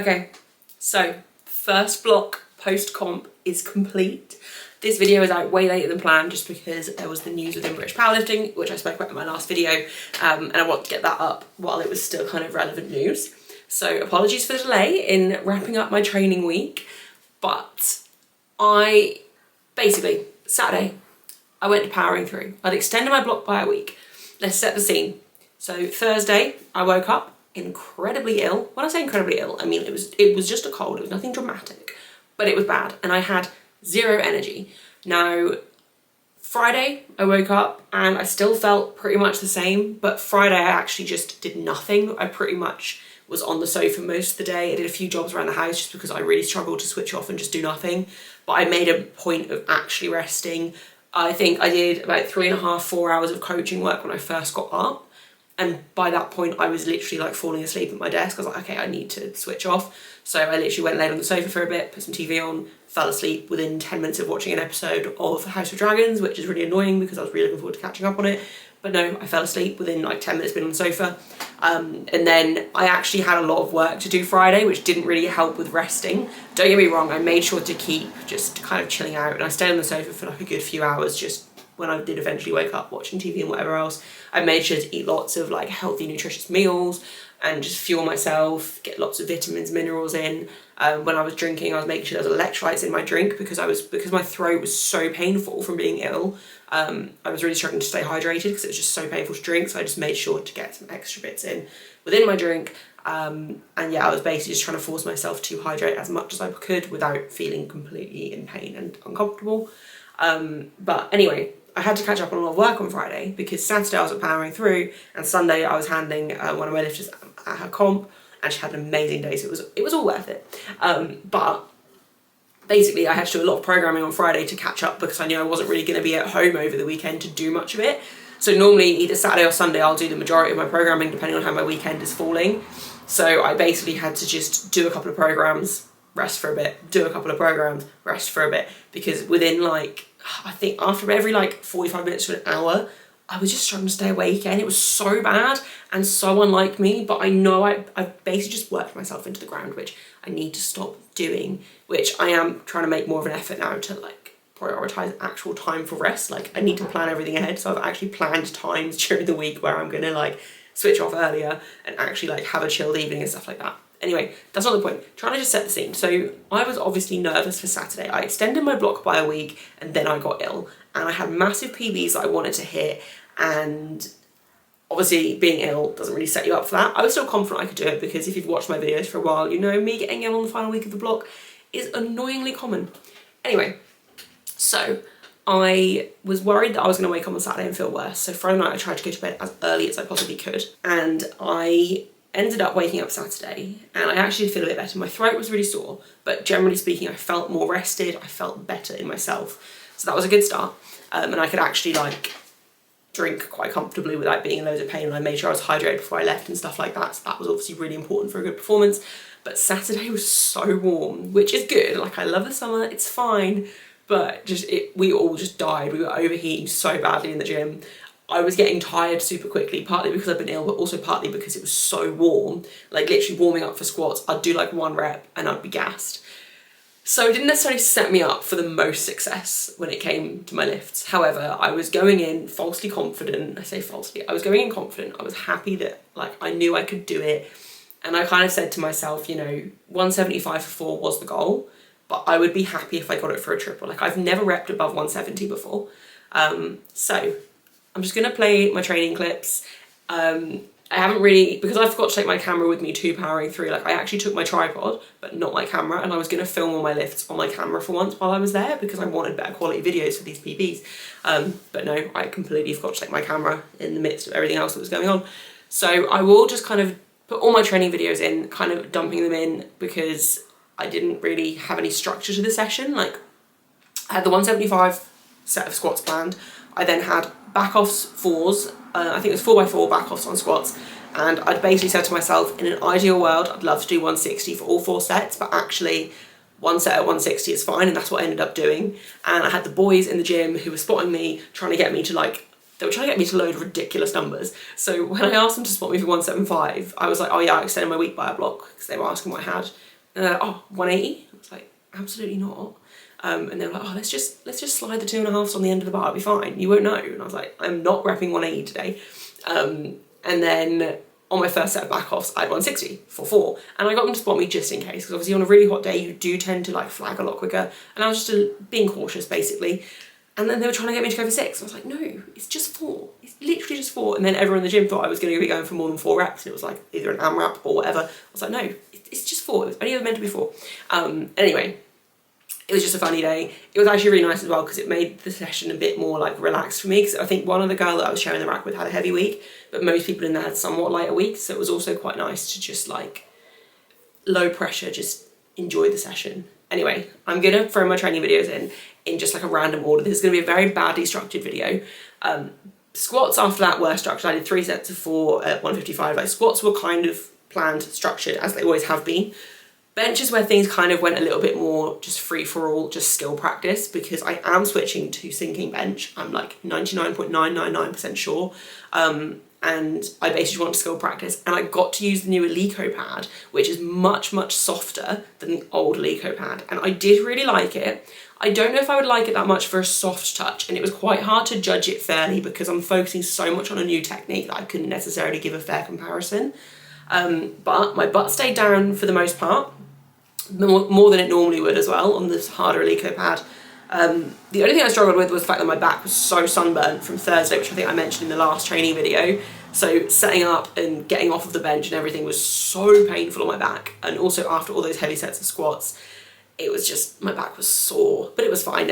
Okay, so first block post-comp is complete. This video is out way later than planned just because there was the news within British powerlifting, which I spoke about in my last video, and I want to get that up while it was still kind of relevant news. So apologies for the delay in wrapping up my training week, but basically, Saturday, I went to powering through. I'd extended my block by a week. Let's set the scene. So Thursday, I woke up incredibly ill. When I say incredibly ill, I mean it was just a cold. It was nothing dramatic, but it was bad, and I had zero energy. Now, Friday, I woke up and I still felt pretty much the same, but Friday I actually just did nothing. I pretty much was on the sofa most of the day. I did a few jobs around the house just because I really struggled to switch off and just do nothing, but I made a point of actually resting. I think I did about 3.5, 4 hours of coaching work when I first got up. And by that point, I was literally like falling asleep at my desk. I was like, okay, I need to switch off. So I literally went and laid on the sofa for a bit, put some TV on, fell asleep within 10 minutes of watching an episode of House of Dragons, which is really annoying because I was really looking forward to catching up on it. But no, I fell asleep within like 10 minutes being on the sofa. And then I actually had a lot of work to do Friday, which didn't really help with resting. Don't get me wrong, I made sure to keep just kind of chilling out, and I stayed on the sofa for like a good few hours just when I did eventually wake up watching TV and whatever else. I made sure to eat lots of like healthy, nutritious meals and just fuel myself, get lots of vitamins, minerals in. When I was drinking, I was making sure there was electrolytes in my drink because my throat was so painful from being ill. I was really struggling to stay hydrated because it was just so painful to drink. So I just made sure to get some extra bits in within my drink. And yeah, I was basically just trying to force myself to hydrate as much as I could without feeling completely in pain and uncomfortable. But anyway, I had to catch up on a lot of work on Friday because Saturday I was powering through, and Sunday I was handling one of my lifters at her comp, and she had an amazing day, so it was all worth it. But basically I had to do a lot of programming on Friday to catch up because I knew I wasn't really going to be at home over the weekend to do much of it. So normally either Saturday or Sunday I'll do the majority of my programming depending on how my weekend is falling. So I basically had to just do a couple of programs, rest for a bit, do a couple of programs, rest for a bit, because within like, I think after every like 45 minutes to an hour, I was just struggling to stay awake, and it was so bad and so unlike me, but I know I basically just worked myself into the ground, which I need to stop doing, which I am trying to make more of an effort now to like prioritize actual time for rest. Like I need to plan everything ahead, so I've actually planned times during the week where I'm gonna like switch off earlier and actually like have a chilled evening and stuff like that. Anyway, that's not the point. Trying to just set the scene. So I was obviously nervous for Saturday. I extended my block by a week and then I got ill, and I had massive PBs that I wanted to hit, and obviously being ill doesn't really set you up for that. I was still confident I could do it because if you've watched my videos for a while, you know me getting ill on the final week of the block is annoyingly common. Anyway, so I was worried that I was going to wake up on Saturday and feel worse. So Friday night I tried to go to bed as early as I possibly could, and I ended up waking up Saturday and I actually did feel a bit better. My throat was really sore, but generally speaking, I felt more rested. I felt better in myself. So that was a good start. And I could actually like drink quite comfortably without being in loads of pain. And I made sure I was hydrated before I left and stuff like that. So that was obviously really important for a good performance. But Saturday was so warm, which is good. Like I love the summer, it's fine. But we all just died. We were overheating so badly in the gym. I was getting tired super quickly, partly because I've been ill, but also partly because it was so warm. Like literally warming up for squats, I'd do like 1 rep and I'd be gassed. So it didn't necessarily set me up for the most success when it came to my lifts. However, I was going in falsely confident. I say falsely, I was going in confident. I was happy that like I knew I could do it. And I kind of said to myself, you know, 175 for 4 was the goal, but I would be happy if I got it for a triple. Like I've never repped above 170 before. So I'm just going to play my training clips. I haven't really, because I forgot to take my camera with me to powering through, like I actually took my tripod, but not my camera, and I was going to film all my lifts on my camera for once while I was there because I wanted better quality videos for these PBs. But no, I completely forgot to take my camera in the midst of everything else that was going on. So I will just kind of put all my training videos in, kind of dumping them in because I didn't really have any structure to the session. Like I had the 175 set of squats planned. I then had back-offs 4s, I think it was 4x4 back-offs on squats, and I'd basically said to myself, in an ideal world, I'd love to do 160 for all 4 sets, but actually one set at 160 is fine, and that's what I ended up doing. And I had the boys in the gym who were spotting me, trying to get me to like, they were trying to get me to load ridiculous numbers. So when I asked them to spot me for 175, I was like, oh yeah, I extended my week by a block, because they were asking what I had. And they're like, oh, 180? I was like, absolutely not. And they were like, oh, let's just slide the 2.5s on the end of the bar, it'll be fine. You won't know. And I was like, I'm not repping 180 today. And then on my first set of back offs, I had 160 for 4. And I got them to spot me just in case, because obviously on a really hot day, you do tend to like flag a lot quicker. And I was just being cautious, basically. And then they were trying to get me to go for 6. I was like, no, it's just 4. It's literally just 4. And then everyone in the gym thought I was going to be going for more than 4 reps. And it was like either an AMRAP or whatever. I was like, no, it's just 4. It was only ever meant to be 4. Anyway, it was just a funny day. It was actually really nice as well because it made the session a bit more like relaxed for me, because I think one other girl that I was sharing the rack with had a heavy week, but most people in there had somewhat lighter weeks. So it was also quite nice to just like low pressure, just enjoy the session. Anyway, I'm gonna throw my training videos in just like a random order. This is gonna be a very badly structured video. Squats after that were structured. I did 3 sets of 4 at 155. Like squats were kind of planned, structured, as they always have been. Bench is where things kind of went a little bit more just free for all, just skill practice, because I am switching to sinking bench. I'm like 99.999% sure. And I basically want skill practice, and I got to use the new Eleiko pad, which is much, much softer than the old Eleiko pad. And I did really like it. I don't know if I would like it that much for a soft touch, and it was quite hard to judge it fairly because I'm focusing so much on a new technique that I couldn't necessarily give a fair comparison. But my butt stayed down for the most part, more than it normally would as well on this harder Eleiko pad. The only thing I struggled with was the fact that my back was so sunburnt from Thursday, which I think I mentioned in the last training video. So setting up and getting off of the bench and everything was so painful on my back. And also after all those heavy sets of squats, it was just, my back was sore, but it was fine.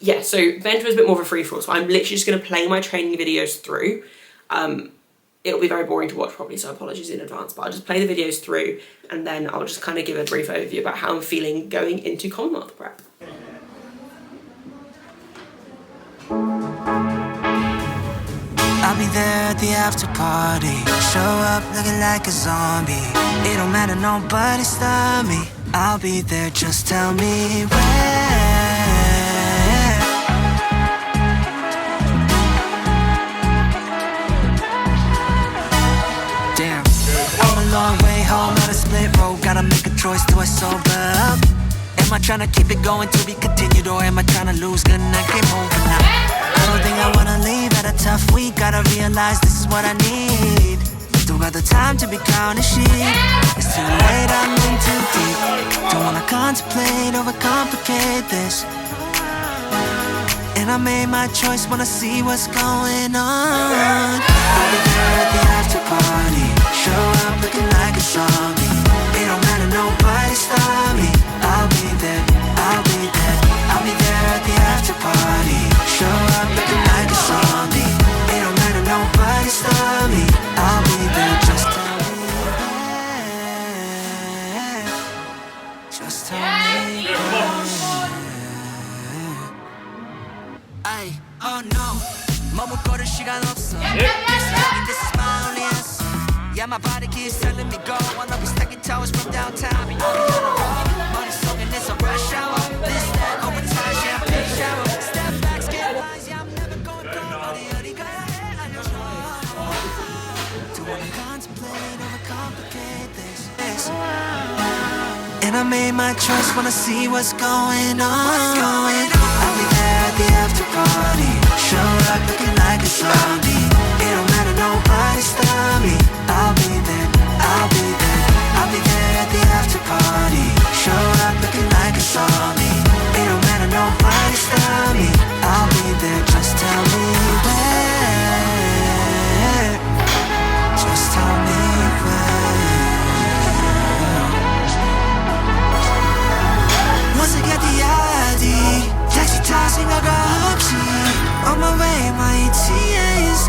Yeah, so bench was a bit more of a free-for-all, so I'm literally just going to play my training videos through. It'll be very boring to watch probably, so apologies in advance, but I'll just play the videos through and then I'll just kind of give a brief overview about how I'm feeling going into Commonwealth prep. I'll be there at the after party. Show up looking like a zombie. It don't matter, nobody stop me. I'll be there, just tell me where. Damn, I'm a long way home, not a split road. Gotta make a choice, do I sober up? Am I trying to keep it going to be continued, or am I trying to lose? Gonna game over now. I don't think I wanna leave at a tough week. Gotta realize this is what I need. Don't got the time to be counting sheep. It's too late, I'm in too deep. Don't wanna contemplate, overcomplicate this. And I made my choice, wanna see what's going on. I'll be there at the after party. Show up looking like a zombie. It don't matter, nobody stop me. I'll be there, I'll be there. I'll be there at the after party. Show up looking like a zombie. It don't matter, nobody stop me. I'll be there, just tell me where. Just tell me where. Ay, oh no, 머뭇거릴 시간 없어. This is my only answer. Yeah, my body keeps telling me go. Wanna be stacking towers from downtown. Money soaking, it's a rush hour. This, that, overtime, champagne shower. Step back, skip lines, yeah, I'm never going go. 어디 가야 해, 알려줘. Don't wanna contemplate, overcomplicate this. And I made my choice, wanna see what's going on. I'll be there at the after party. Show up looking like a zombie. It don't matter, nobody stop me. I'll be there, I'll be there. I'll be there at the after party. Show up looking like a zombie. It don't matter, nobody stop me. I'll be there, just tell me where. Just tell me where. Once I get the ID, 택시 타 생각 없이 On my way, my ETA is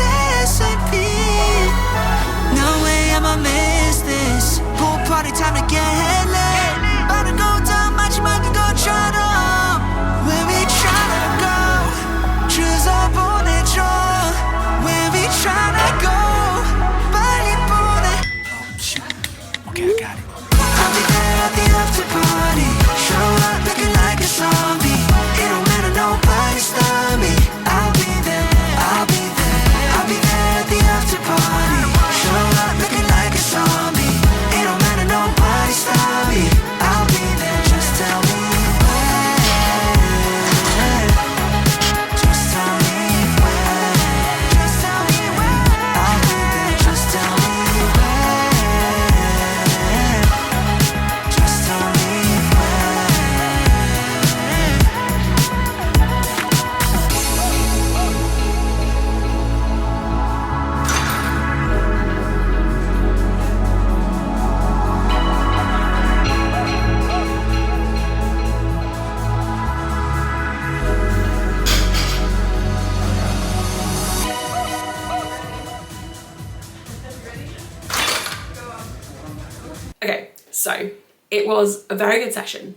Okay, so it was a very good session.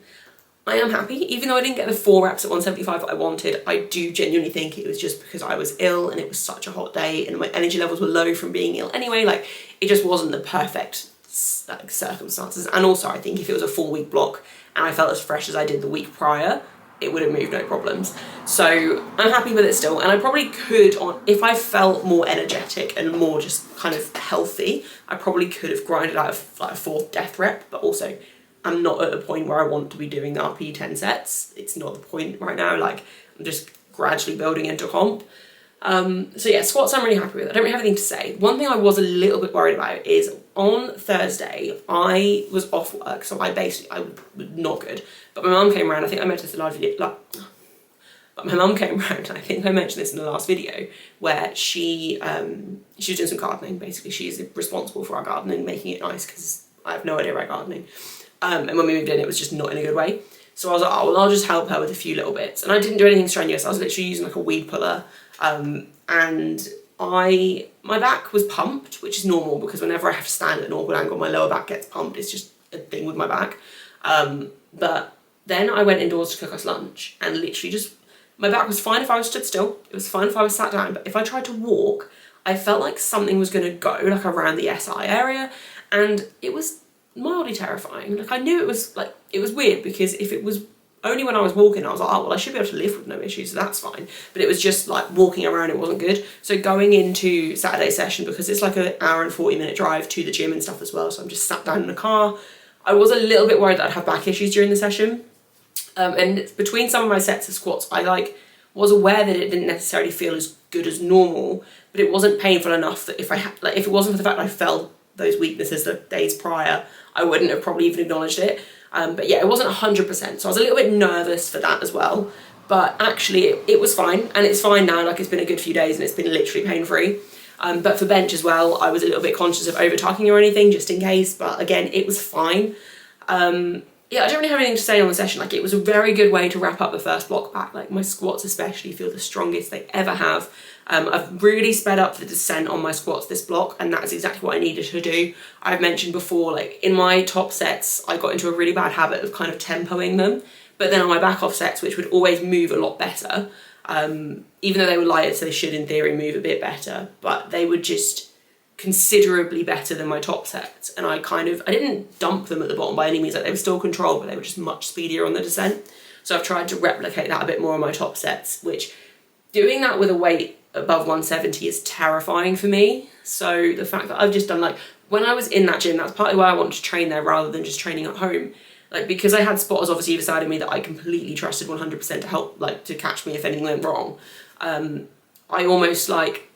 I am happy, even though I didn't get the 4 reps at 175 that I wanted. I do genuinely think it was just because I was ill and it was such a hot day and my energy levels were low from being ill anyway. Like, it just wasn't the perfect like circumstances. And also I think if it was a 4-week block and I felt as fresh as I did the week prior, it would have moved no problems. So I'm happy with it still, and I probably could, if I felt more energetic and more just kind of healthy, I probably could have grinded out like a 4th death rep. But also I'm not at a point where I want to be doing the RP 10 sets. It's not the point right now. Like, I'm just gradually building into comp. So yeah, squats I'm really happy with. I don't really have anything to say. One thing I was a little bit worried about is on Thursday, I was off work, so I was not good. But my mum came around, I think I mentioned this in the last video, but my mum came around, and I think I mentioned this in the last video, where she was doing some gardening. Basically, she's responsible for our garden and making it nice, because I have no idea about gardening. And when we moved in, it was just not in a good way. So I was like, oh, well, I'll just help her with a few little bits. And I didn't do anything strenuous. I was literally using like a weed puller. And my back was pumped, which is normal because whenever I have to stand at an awkward angle, my lower back gets pumped. It's just a thing with my back. But then I went indoors to cook us lunch, and literally just, my back was fine if I was stood still. It was fine if I was sat down. But if I tried to walk, I felt like something was going to go, like around the SI area. And it was mildly terrifying. Like, I knew it was weird, because if it was only when I was walking, I was like, oh, well, I should be able to live with no issues, so that's fine. But it was just like walking around, it wasn't good. So going into Saturday session, because it's like an hour and 40-minute drive to the gym and stuff as well, so I'm just sat down in the car. I was a little bit worried that I'd have back issues during the session. And between some of my sets of squats, I was aware that it didn't necessarily feel as good as normal, but it wasn't painful enough that if it wasn't for the fact that I felt those weaknesses the days prior, I wouldn't have probably even acknowledged it. But yeah, it wasn't 100%, so I was a little bit nervous for that as well. But actually, it was fine, and it's fine now. Like, it's been a good few days, and it's been literally pain-free. But for bench as well, I was a little bit conscious of over-tucking or anything, just in case. But again, it was fine. Yeah, I don't really have anything to say on the session. Like, it was a very good way to wrap up the first block back. Like, my squats especially feel the strongest they ever have. I've really sped up the descent on my squats this block, and that's exactly what I needed to do. I've mentioned before, like, in my top sets, I got into a really bad habit of kind of tempoing them. But then on my back off sets, which would always move a lot better, even though they were lighter, so they should in theory move a bit better, but they were just considerably better than my top sets. And I didn't dump them at the bottom by any means. Like, they were still controlled, but they were just much speedier on the descent. So I've tried to replicate that a bit more on my top sets, which doing that with a weight above 170 is terrifying for me. So the fact that I've just done, like, when I was in that gym, that's partly why I wanted to train there rather than just training at home. Like, because I had spotters obviously either side of me that I completely trusted 100% to help, like, to catch me if anything went wrong. I almost, like,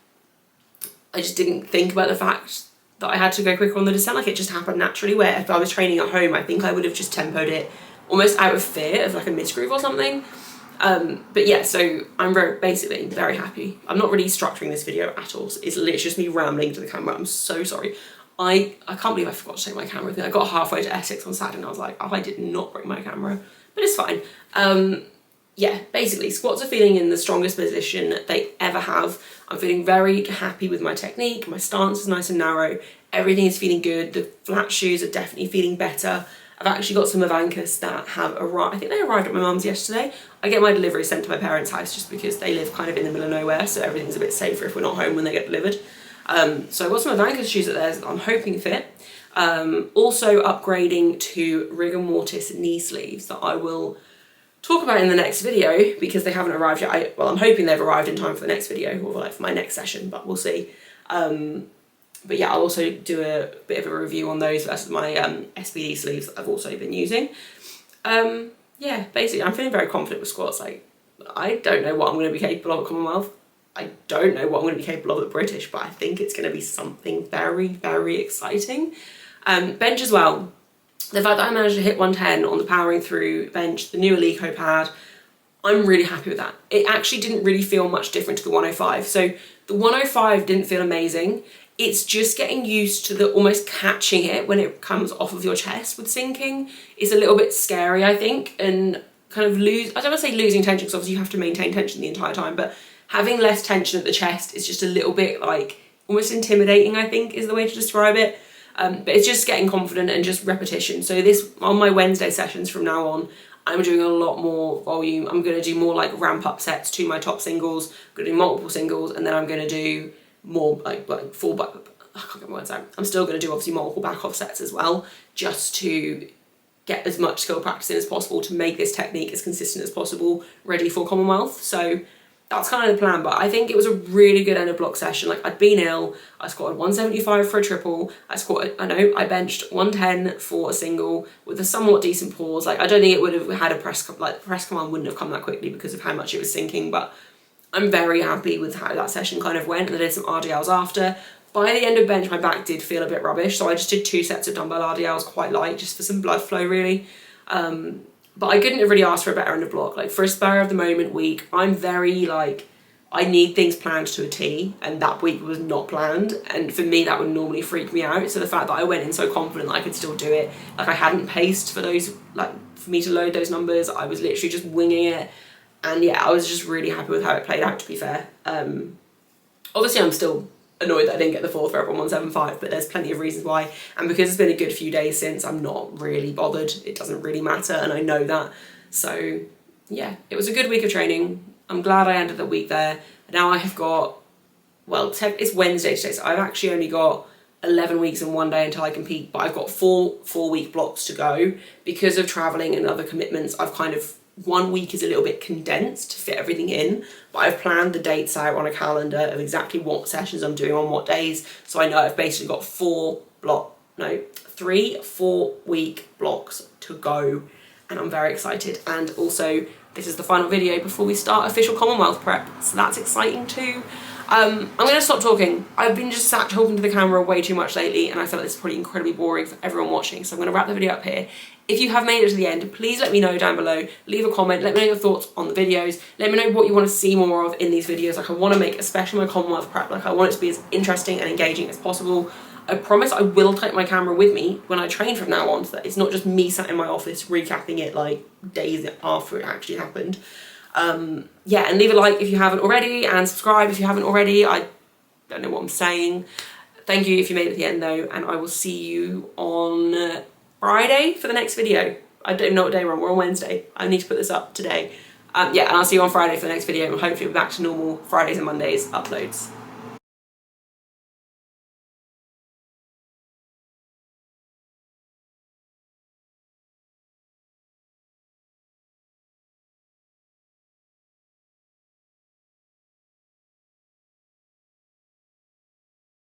I just didn't think about the fact that I had to go quicker on the descent. Like, it just happened naturally, where if I was training at home, I think I would have just tempoed it almost out of fear of like a mid-groove or something. But yeah, so I'm basically very happy. I'm not really structuring this video at all. So it's literally just me rambling to the camera. I'm so sorry. I can't believe I forgot to take my camera with me. I got halfway to Essex on Saturday and I was like, oh, I did not bring my camera. But it's fine. Yeah, basically, squats are feeling in the strongest position they ever have. I'm feeling very happy with my technique. My stance is nice and narrow. Everything is feeling good. The flat shoes are definitely feeling better. I've actually got some Avancas that have arrived. I think they arrived at my mum's yesterday. I get my delivery sent to my parents' house just because they live kind of in the middle of nowhere, so everything's a bit safer if we're not home when they get delivered. So I've got some Avancas shoes at theirs that I'm hoping fit. Also upgrading to rigor mortis knee sleeves that I will talk about in the next video because they haven't arrived yet. I'm hoping they've arrived in time for the next video, or like for my next session, but we'll see. But yeah, I'll also do a bit of a review on those versus my SBD sleeves that I've also been using. Yeah, basically I'm feeling very confident with squats. Like, I don't know what I'm going to be capable of at Commonwealth. I don't know what I'm going to be capable of at British, but I think it's going to be something very, very exciting. Bench as well. The fact that I managed to hit 110 on the powering through bench, the new Alico pad, I'm really happy with that. It actually didn't really feel much different to the 105. So the 105 didn't feel amazing. It's just getting used to the almost catching it when it comes off of your chest with sinking. It's a little bit scary, I think, and kind of I don't want to say losing tension because obviously you have to maintain tension the entire time, but having less tension at the chest is just a little bit like almost intimidating, I think is the way to describe it. But it's just getting confident and just repetition. So this, on my Wednesday sessions from now on, I'm doing a lot more volume. I'm going to do more like ramp up sets to my top singles. I'm going to do multiple singles, and then I'm going to do more like full back. I can't get my words out. I'm still going to do obviously multiple back off sets as well, just to get as much skill practice in as possible to make this technique as consistent as possible, ready for Commonwealth. So that's kind of the plan, but I think it was a really good end of block session. Like, I'd been ill, I squatted 175 for a triple, I benched 110 for a single with a somewhat decent pause. Like, I don't think it would have had a press command wouldn't have come that quickly because of how much it was sinking, but I'm very happy with how that session kind of went, and I did some RDLs after. By the end of bench, my back did feel a bit rubbish, so I just did 2 sets of dumbbell RDLs, quite light, just for some blood flow, really. But I couldn't have really asked for a better end of block. Like, for a spur of the moment week, I'm very, like, I need things planned to a T, and that week was not planned, and for me that would normally freak me out. So the fact that I went in so confident that I could still do it, like, I hadn't paced for those, like, for me to load those numbers, I was literally just winging it, and yeah, I was just really happy with how it played out, to be fair. Obviously I'm still annoyed that I didn't get the 4th rep on 175, but there's plenty of reasons why, and because it's been a good few days since, I'm not really bothered. It doesn't really matter, and I know that. So yeah, it was a good week of training. I'm glad I ended the week there. Now I have got, well, it's Wednesday today, so I've actually only got 11 weeks and 1 day until I compete, but I've got 4 week blocks to go. Because of traveling and other commitments, I've kind of, 1 week is a little bit condensed to fit everything in, but I've planned the dates out on a calendar of exactly what sessions I'm doing on what days, so I know I've basically got 3 4-week blocks to go, and I'm very excited. And also, this is the final video before we start official Commonwealth prep, so that's exciting too. I'm going to stop talking. I've been just sat talking to the camera way too much lately, and I feel like this is probably incredibly boring for everyone watching, so I'm going to wrap the video up here. If you have made it to the end, please let me know down below. Leave a comment, let me know your thoughts on the videos, let me know what you want to see more of in these videos. Like, I want to make, especially my Commonwealth prep, like, I want it to be as interesting and engaging as possible. I promise I will take my camera with me when I train from now on, so that it's not just me sat in my office recapping it like days after it actually happened. Yeah, and leave a like if you haven't already, and subscribe if you haven't already. I don't know what I'm saying. Thank you if you made it to the end though, and I will see you on Friday for the next video. I don't know what day we're on. We're on Wednesday. I need to put this up today. Yeah, and I'll see you on Friday for the next video, and hopefully we're back to normal Fridays and Mondays uploads.